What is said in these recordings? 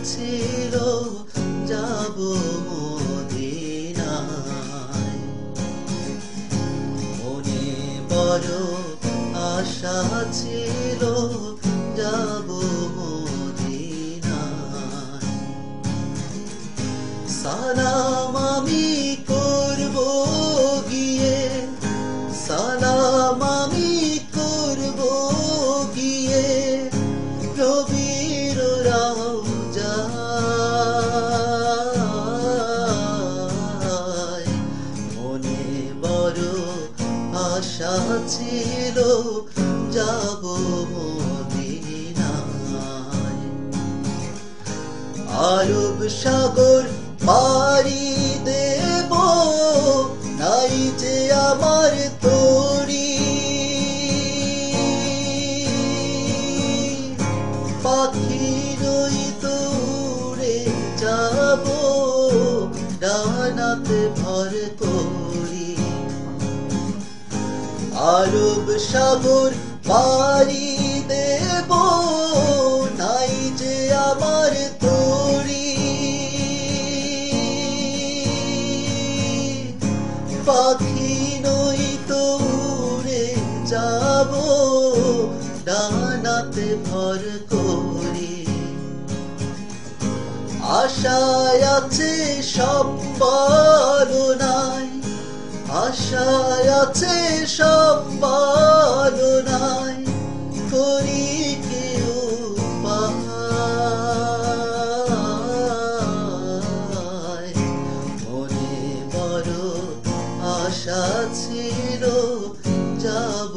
ছিল যাব মদিনায়। মনে বড় আশা ছিল যাব মদিনায়। সালাম আমি করব গিয়ে, সালাম আমি করব গিয়ে নবীর রওজায়। মনে বড় আশা ছিল যাব মদিনায়। আরব সাগর পাড়ি দেব, নাই যে আমার তরি। পাখির দৌড়ে যাব, ডানাতে ভর করি। আরব সাগর পাড়ি দেব, নাই যে আমার তরি। পাখি নই তো উড়ে যাব, ডানাতে ভর করি। আশায় আছে সব পালনায়, আশায় আছে সব পালনায়, করি কেউ পায়। মনে বড় আশা ছিল যাব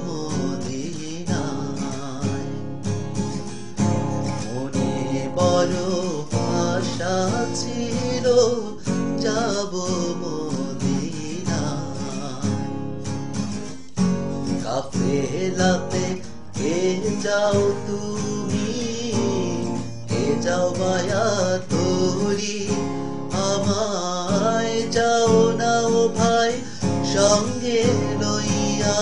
মদিনায়। মনে বড় আশা ছিল যাব মদিনায়। কাফেলাতে কে যাও তুমি, কে যাও মায়া তোরি। আমায় যাও না ও ভাই সঙ্গে লইয়া,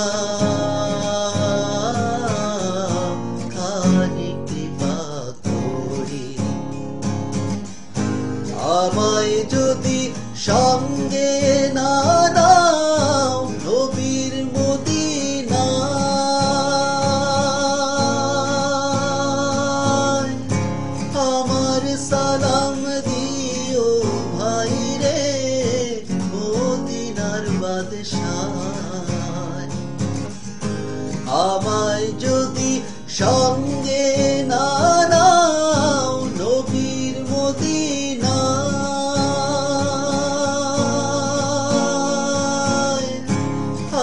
খানি কৃপা করি। আমায় যদি সঙ্গে না নাও নবীর মদিনায়, আমার সালাম দিও ভাই রে মদিনার বাদশায়। আমায় যদি সঙ্গে না নাও নবীর মদিনায়,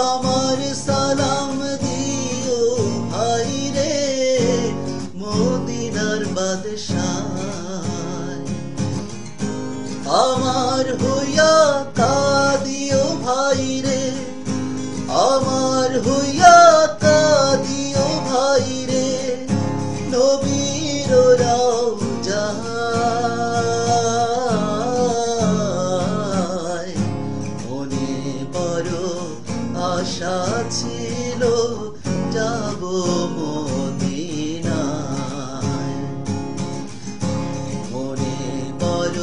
আমার সালাম দিও ভাই রে মদিনার বাদশায়। আমার হইয়া কাঁদিও ভাই রে, আমার হইয়া কাঁদিও ভাই রে নবীর রওজায়। মনে বড় আশা ছিল যাব মদিনায়। মনে বড়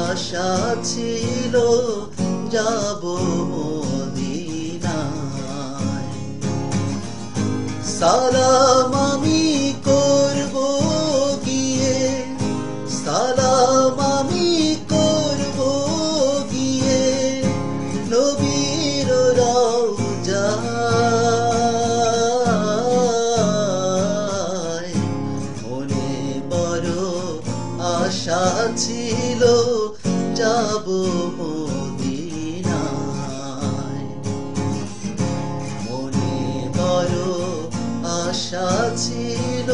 আশা ছিল যাব মদিনায়। সালাম আমি করব গিয়ে, সালাম আমি করব গিয়ে নবীর রওজায়। মনে বড় আশা ছিল যাব মদিনায়। মনে বড় আশা ছিল